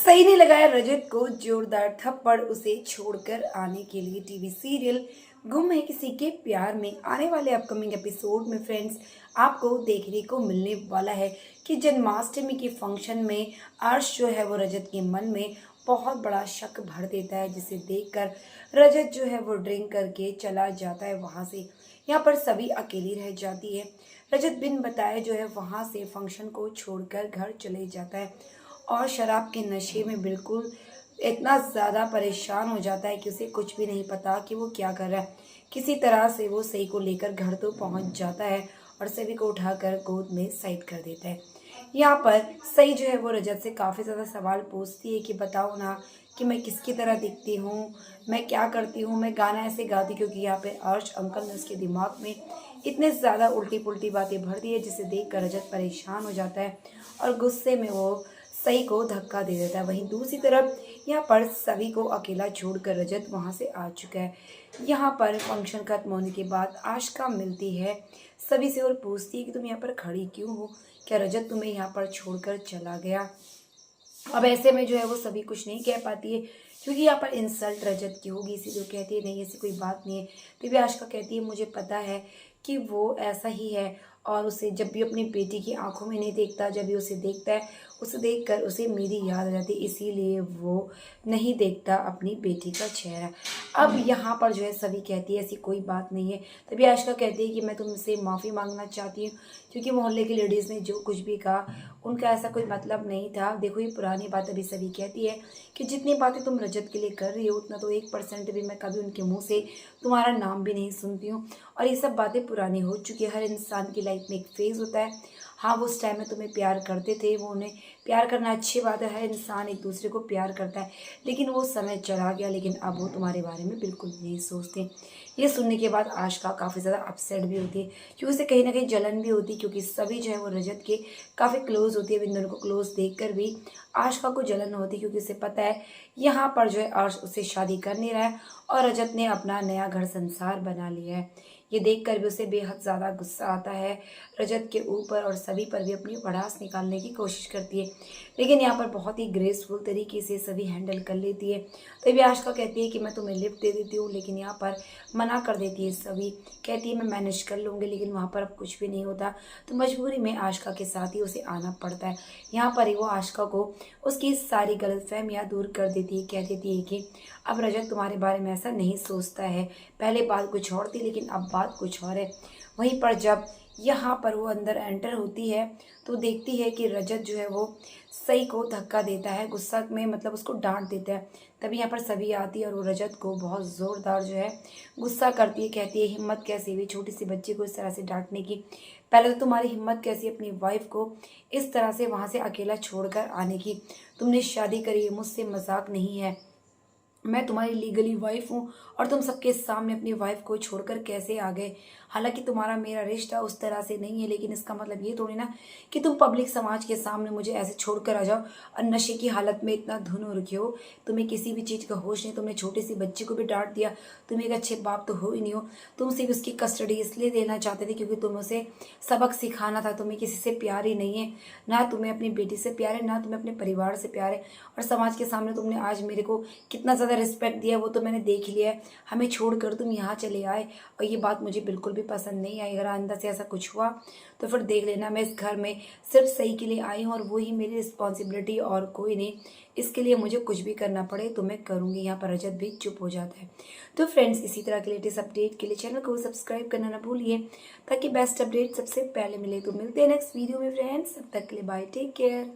सही ने लगाया रजत को जोरदार थप्पड़। उसे छोड़कर आने के लिए टीवी सीरियल गुम है किसी के प्यार में आने वाले अपकमिंग एपिसोड में फ्रेंड्स आपको देखने को मिलने वाला है कि जन्माष्टमी के फंक्शन में अर्श जो है वो रजत के मन में बहुत बड़ा शक भर देता है, जिसे देखकर रजत जो है वो ड्रिंक करके चला जाता है वहां से। यहाँ पर सभी अकेली रह जाती है। रजत बिन बताए जो है वहां से फंक्शन को छोड़कर घर चले जाता है और शराब के नशे में बिल्कुल इतना ज़्यादा परेशान हो जाता है कि उसे कुछ भी नहीं पता कि वो क्या कर रहा है। किसी तरह से वो सही को लेकर घर तो पहुंच जाता है और सभी को उठाकर गोद में साइड कर देता है। यहाँ पर सही जो है वो रजत से काफ़ी ज़्यादा सवाल पूछती है कि बताओ ना कि मैं किसकी तरह दिखती हूँ, मैं क्या करती हूँ, मैं गाना ऐसे गाती, क्योंकि यहाँ पे अर्श अंकल ने उसके दिमाग में इतने ज़्यादा उल्टी पुल्टी बातें भर दी है, जिसे देख कर रजत परेशान हो जाता है और गुस्से में वो सई को धक्का दे देता है। वहीं दूसरी तरफ यहाँ पर सभी को अकेला छोड़कर रजत वहाँ से आ चुका है। यहाँ पर फंक्शन खत्म होने के बाद आशिका मिलती है सभी से और पूछती है कि तुम यहाँ पर खड़ी क्यों हो, क्या रजत तुम्हें यहाँ पर छोड़कर चला गया। अब ऐसे में जो है वो सभी कुछ नहीं कह पाती है, क्योंकि यहाँ पर इंसल्ट रजत की होगी, इसी जो कहती है नहीं ऐसी कोई बात नहीं है। तभी आशिका कहती है मुझे पता है कि वो ऐसा ही है और उसे जब भी अपनी बेटी की आंखों में नहीं देखता, जब भी उसे देखता है उसे देखकर उसे मेरी याद आ जाती है, इसीलिए वो नहीं देखता अपनी बेटी का चेहरा। अब यहाँ पर जो है सभी कहती है ऐसी कोई बात नहीं है। तभी आशिका कहती है कि मैं तुमसे माफ़ी मांगना चाहती हूँ, क्योंकि मोहल्ले की लेडीज़ ने जो कुछ भी कहा उनका ऐसा कोई मतलब नहीं था। देखो ये पुरानी बात अभी सभी कहती है कि जितनी बातें तुम रजत के लिए कर रही हो उतना तो 1% भी मैं कभी उनके मुंह से तुम्हारा नाम भी नहीं सुनती हूँ। और ये सब बातें पुरानी हो चुकी है। हर इंसान की लाइफ में एक फेज़ होता है। हाँ, वो उस टाइम में तुम्हें प्यार करते थे, वो उन्हें प्यार करना अच्छी बात है, हर इंसान एक दूसरे को प्यार करता है, लेकिन वो समय चला गया। लेकिन अब वो तुम्हारे बारे में बिल्कुल नहीं सोचते। ये सुनने के बाद आशिका काफ़ी ज़्यादा अपसेट भी होती है, क्योंकि उसे कहीं ना कहीं जलन भी होती है, क्योंकि सभी जो है वो रजत के काफ़ी क्लोज होती है। इन दोनों को क्लोज देखकर भी आशिका को जलन होती है, क्योंकि उसे पता है यहाँ पर जो है अर्श उससे शादी कर नहीं रहा है और रजत ने अपना नया घर संसार बना लिया है। ये देखकर भी उसे बेहद ज़्यादा गुस्सा आता है रजत के ऊपर और सभी पर भी अपनी भड़ास निकालने की कोशिश करती है, लेकिन यहाँ पर बहुत ही ग्रेसफुल तरीके से सभी हैंडल कर लेती है। तभी आशिका कहती है कि मैं तुम्हें लिफ्ट दे देती हूँ, लेकिन यहाँ पर मना कर देती है सभी। कहती है मैं मैनेज कर लूँगी, लेकिन वहाँ पर अब कुछ भी नहीं होता, तो मजबूरी में आशिका के साथ ही उसे आना पड़ता है। यहाँ पर ही वो आशिका को उसकी सारी गलतफहमियाँ दूर कर देती है। कह देती है कि अब रजत तुम्हारे बारे में ऐसा नहीं सोचता है, पहले बात कुछ और थी लेकिन अब बात कुछ और है। वहीं पर जब यहाँ पर वो अंदर एंटर होती है तो देखती है कि रजत जो है वो सई को धक्का देता है, गुस्सा में मतलब उसको डांट देता है। तभी यहाँ पर सभी आती है और वो रजत को बहुत ज़ोरदार जो है गुस्सा करती है। कहती है हिम्मत कैसी हुई छोटी सी बच्ची को इस तरह से डांटने की, पहले तो तुम्हारी हिम्मत कैसी अपनी वाइफ को इस तरह से वहाँ से अकेला छोड़कर आने की, तुमने शादी करी है, मुझसे मजाक नहीं है, मैं तुम्हारी लीगली वाइफ हूँ और तुम सबके सामने अपनी वाइफ को छोड़कर कैसे आ गए। हालांकि तुम्हारा मेरा रिश्ता उस तरह से नहीं है, लेकिन इसका मतलब ये थोड़ी ना कि तुम पब्लिक समाज के सामने मुझे ऐसे छोड़कर आ जाओ और नशे की हालत में इतना धुन हो रखे हो, तुम्हें किसी भी चीज़ का होश नहीं। तुमने छोटी सी बच्ची को भी डांट दिया, तुम एक अच्छे बाप तो हो ही नहीं हो। तुम सिर्फ उसकी कस्टडी इसलिए देना चाहते थे क्योंकि तुम उसे सबक सिखाना था। तुम्हें किसी से प्यार ही नहीं है, ना तुम्हें अपनी बेटी से प्यार है, ना तुम्हें अपने परिवार से प्यार है। और समाज के सामने तुमने आज मेरे को कितना ज़्यादा रिस्पेक्ट दिया वो तो मैंने देख लिया है। हमें छोड़कर तुम यहाँ चले आए और ये बात मुझे बिल्कुल भी पसंद नहीं आई। अगर अंदर से ऐसा कुछ हुआ तो फिर देख लेना, मैं इस घर में सिर्फ सही के लिए आई हूँ और वो ही मेरी रिस्पॉन्सिबिलिटी और कोई नहीं। इसके लिए मुझे कुछ भी करना पड़े तो मैं करूँगी। यहाँ पर रजत भी चुप हो जाता है। तो फ्रेंड्स, इसी तरह के लेटेस्ट अपडेट के लिए चैनल को सब्सक्राइब करना ना भूलिए, ताकि बेस्ट अपडेट सबसे पहले मिले। तो मिलते हैं नेक्स्ट वीडियो में फ्रेंड्स, तब तक के लिए बाय, टेक केयर।